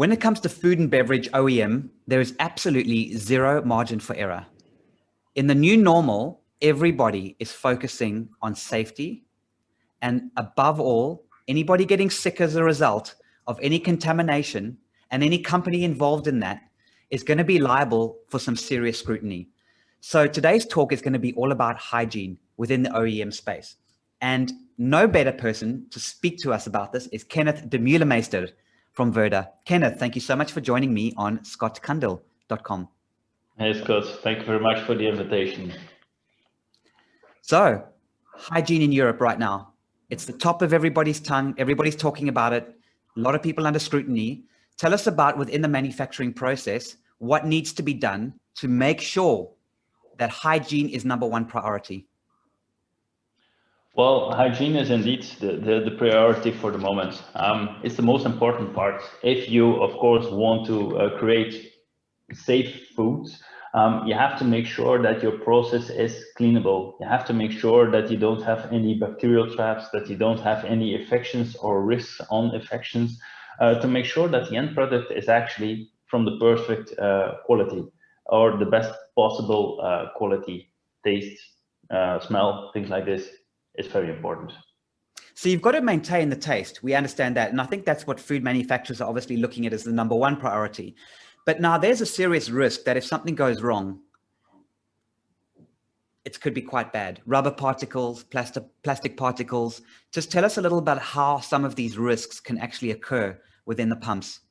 When it comes to food and beverage OEM, there is absolutely zero margin for error. In the new normal, everybody is focusing on safety, and above all, anybody getting sick as a result of any contamination and any company involved in that is going to be liable for some serious scrutiny. So today's talk is going to be all about hygiene within the OEM space. And no better person to speak to us about this is Kenneth Demeulemeester from Verda. Kenneth, thank you so much for joining me on scottcundill.com. Hey Scott, thank you very much for the invitation. So, hygiene in Europe right now, it's the top of everybody's tongue. Everybody's talking about it. A lot of people under scrutiny. Tell us about within the manufacturing process, what needs to be done to make sure that hygiene is number one priority. Well, hygiene is indeed the priority for the moment. It's the most important part. If you, of course, want to create safe foods, you have to make sure that your process is cleanable. You have to make sure that you don't have any bacterial traps, that you don't have any infections or risks on infections, to make sure that the end product is actually from the perfect quality or the best possible quality, taste, smell, things like this. It's very important. So you've got to maintain the taste. We understand that. And I think that's what food manufacturers are obviously looking at as the number one priority. But now there's a serious risk that if something goes wrong, it could be quite bad. Rubber particles, plastic particles. Just tell us a little about how some of these risks can actually occur within the pumps.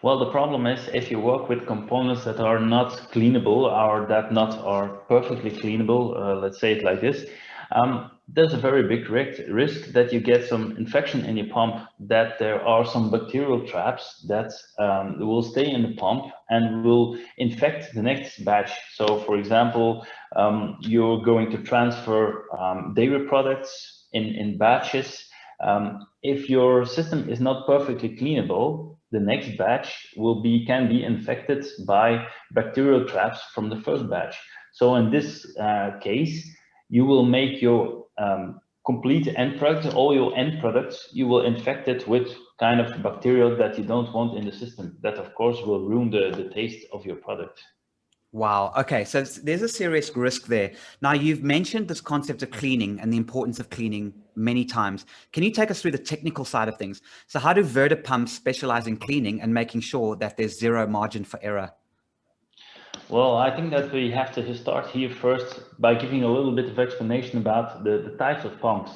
Well, the problem is if you work with components that are not cleanable or that not are perfectly cleanable, let's say it like this, there's a very big risk that you get some infection in your pump, that there are some bacterial traps that will stay in the pump and will infect the next batch. So, for example, you're going to transfer dairy products in batches. If your system is not perfectly cleanable, the next batch can be infected by bacterial traps from the first batch. So in this case, you will make your complete end product, all your end products, you will infect it with kind of bacteria that you don't want in the system. That, of course, will ruin the taste of your product. Wow. Okay. So there's a serious risk there. Now, you've mentioned this concept of cleaning and the importance of cleaning many times. Can you take us through the technical side of things? So how do Verda pumps specialize in cleaning and making sure that there's zero margin for error? Well, I think that we have to start here first by giving a little bit of explanation about the types of pumps.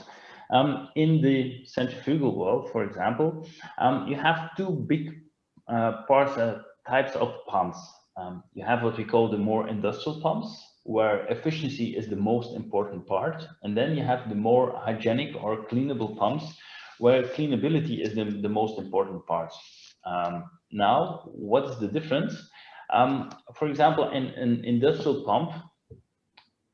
In the centrifugal world, for example, you have two big types of pumps. You have what we call the more industrial pumps, where efficiency is the most important part. And then you have the more hygienic or cleanable pumps, where cleanability is the most important part. Now, what's the difference? For example, in an industrial pump,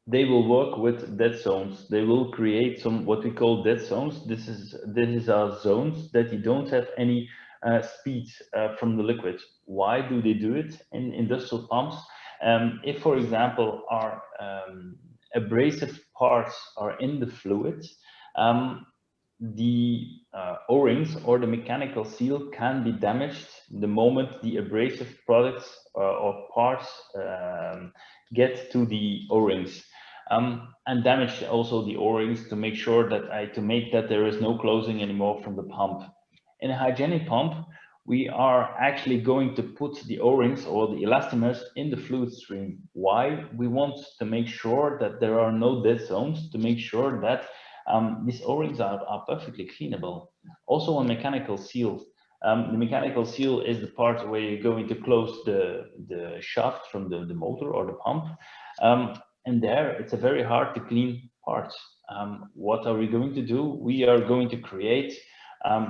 they will work with dead zones. They will create some what we call dead zones. These are zones that you don't have any speed from the liquid. Why do they do it in industrial pumps? If, for example, our abrasive parts are in the fluid, the O-rings or the mechanical seal can be damaged the moment the abrasive products or parts get to the O-rings, and damage also the O-rings to make sure that there is no closing anymore from the pump. In a hygienic pump, we are actually going to put the O-rings or the elastomers in the fluid stream. Why? We want to make sure that there are no dead zones, to make sure that these O-rings are perfectly cleanable. Also on mechanical seal, the mechanical seal is the part where you're going to close the shaft from the motor or the pump. And there, it's a very hard to clean part. What are we going to do? We are going to create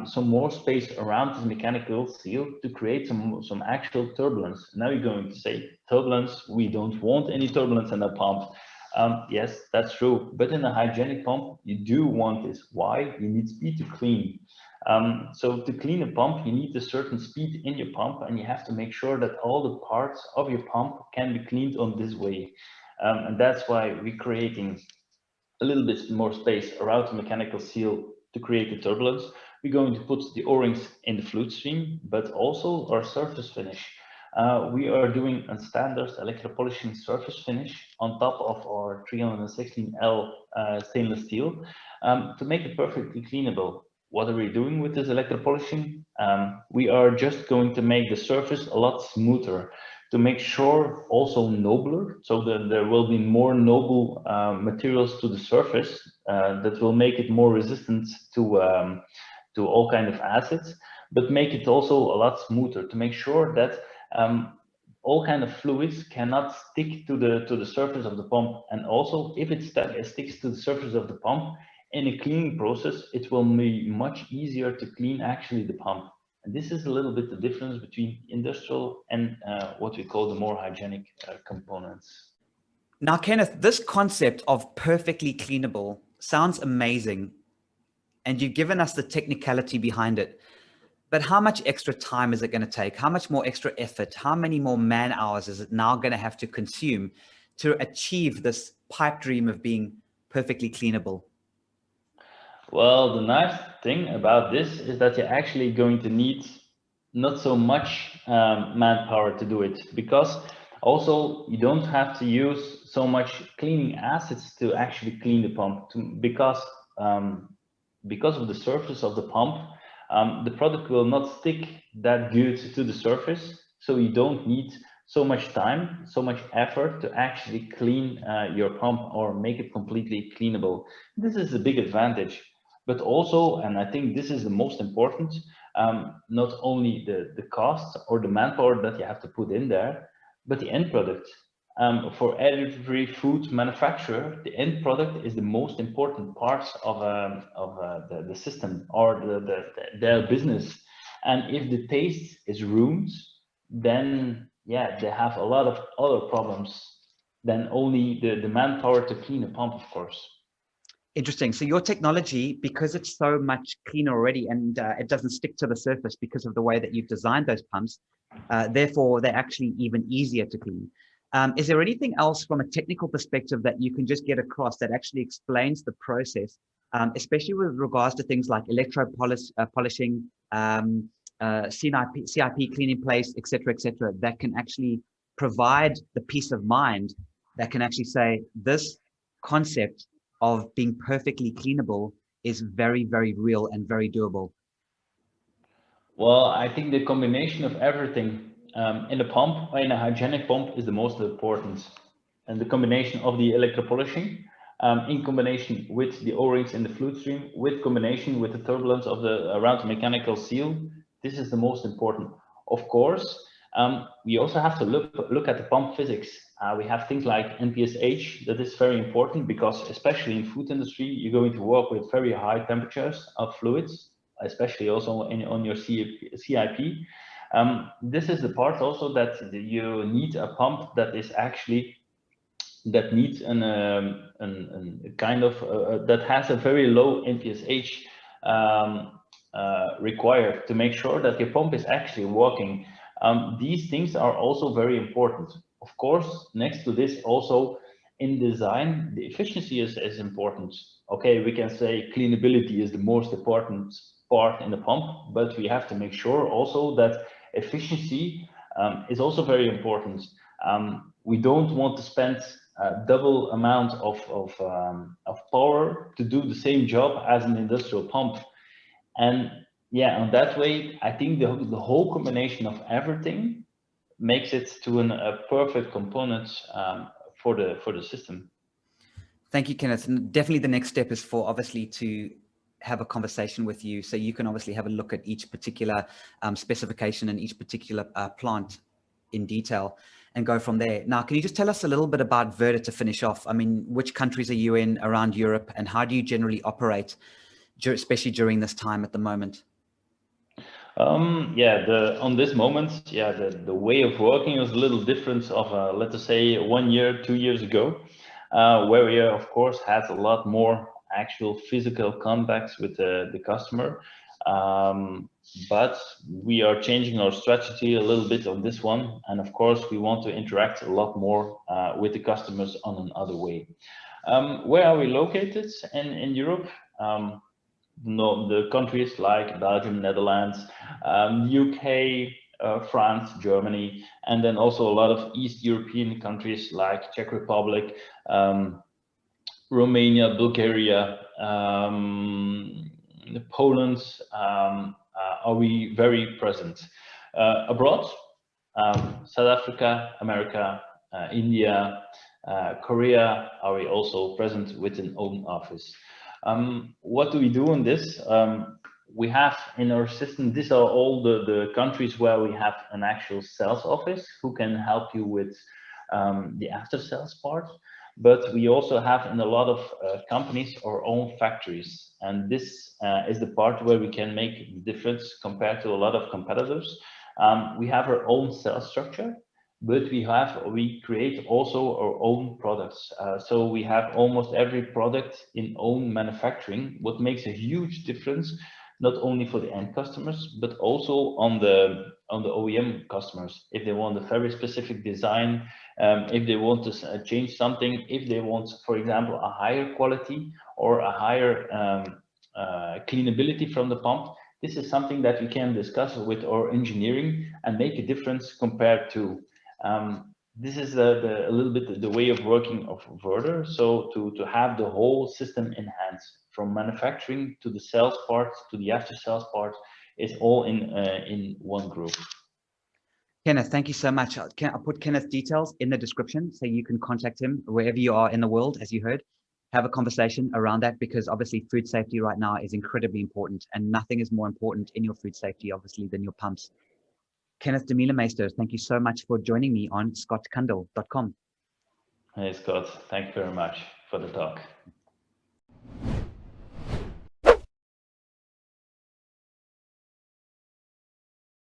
some more space around the mechanical seal to create some actual turbulence. Now you're going to say, turbulence, we don't want any turbulence in the pump. Yes, that's true. But in a hygienic pump, you do want this. Why? You need speed to clean. So to clean a pump, you need a certain speed in your pump, and you have to make sure that all the parts of your pump can be cleaned on this way. And that's why we're creating a little bit more space around the mechanical seal to create the turbulence. we're going to put the O-rings in the fluid stream, but also our surface finish. We are doing a standard electropolishing surface finish on top of our 316L stainless steel to make it perfectly cleanable. What are we doing with this electropolishing? We are just going to make the surface a lot smoother to make sure also nobler, so that there will be more noble materials to the surface that will make it more resistant to all kind of acids, but make it also a lot smoother to make sure that all kind of fluids cannot stick to the surface of the pump. And also, if it sticks to the surface of the pump, in a cleaning process, it will be much easier to clean actually the pump. And this is a little bit the difference between industrial and what we call the more hygienic components. Now, Kenneth, this concept of perfectly cleanable sounds amazing, and you've given us the technicality behind it. But how much extra time is it going to take? How much more extra effort? How many more man hours is it now going to have to consume to achieve this pipe dream of being perfectly cleanable? Well, the nice thing about this is that you're actually going to need not so much manpower to do it, because also you don't have to use so much cleaning acids to actually clean the pump because of the surface of the pump. The product will not stick that good to the surface, so you don't need so much time, so much effort to actually clean your pump or make it completely cleanable. This is a big advantage. But also, and I think this is the most important, not only the cost or the manpower that you have to put in there, but the end product. For every food manufacturer, the end product is the most important part of the system or their business. And if the taste is ruined, then yeah, they have a lot of other problems than only the manpower to clean a pump, of course. Interesting. So your technology, because it's so much cleaner already and it doesn't stick to the surface because of the way that you've designed those pumps, therefore they're actually even easier to clean. Is there anything else from a technical perspective that you can just get across that actually explains the process, especially with regards to things like polishing, CIP cleaning place, et cetera, that can actually provide the peace of mind that can actually say this concept of being perfectly cleanable is very, very real and very doable? Well, I think the combination of everything in a pump, or in a hygienic pump, is the most important. And the combination of the electropolishing in combination with the O-rings in the fluid stream, with combination with the turbulence of around the mechanical seal, this is the most important. Of course, we also have to look at the pump physics. We have things like NPSH that is very important because, especially in food industry, you're going to work with very high temperatures of fluids, especially also on your CIP. This is the part also that you need a pump that is actually that needs a kind of that has a very low NPSH required to make sure that your pump is actually working. These things are also very important. Of course, next to this, also in design, the efficiency is important. Okay, we can say cleanability is the most important part in the pump, but we have to make sure also that efficiency is also very important. We don't want to spend a double amount of power to do the same job as an industrial pump. And yeah, on that way, I think the whole combination of everything makes it to a perfect component for the system. Thank you, Kenneth. And definitely the next step is for obviously to have a conversation with you so you can obviously have a look at each particular specification and each particular plant in detail and go from there. Now, can you just tell us a little bit about Verta to finish off? I mean, which countries are you in around Europe and how do you generally operate, especially during this time at the moment? Yeah, on this moment, yeah, the way of working is a little different of, let us say, 1 year, 2 years ago, where we, of course, had a lot more actual physical contacts with the customer. But we are changing our strategy a little bit on this one. And of course, we want to interact a lot more with the customers on another way. Where are we located in Europe? the countries like Belgium, Netherlands, UK, France, Germany, and then also a lot of East European countries like Czech Republic, Romania, Bulgaria, Poland, are we very present. Abroad, South Africa, America, India, Korea, are we also present with an own office. What do we do in this? We have in our system, these are all the countries where we have an actual sales office who can help you with the after sales part. But we also have in a lot of companies our own factories. And this is the part where we can make the difference compared to a lot of competitors. We have our own sales structure, but we create also our own products. So we have almost every product in own manufacturing, what makes a huge difference, not only for the end customers, but also on the OEM customers. If they want a very specific design, if they want to change something, if they want, for example, a higher quality or a higher cleanability from the pump, this is something that we can discuss with our engineering and make a difference compared to. This is a little bit the way of working of Werder. So to have the whole system in hands, from manufacturing to the sales part to the after sales part, is all in one group. Kenneth, thank you so much. I'll put Kenneth's details in the description so you can contact him wherever you are in the world, as you heard. Have a conversation around that, because obviously food safety right now is incredibly important, and nothing is more important in your food safety, obviously, than your pumps. Kenneth Demeulemeester, thank you so much for joining me on scottcundill.com. Hey, Scott, thank you very much for the talk.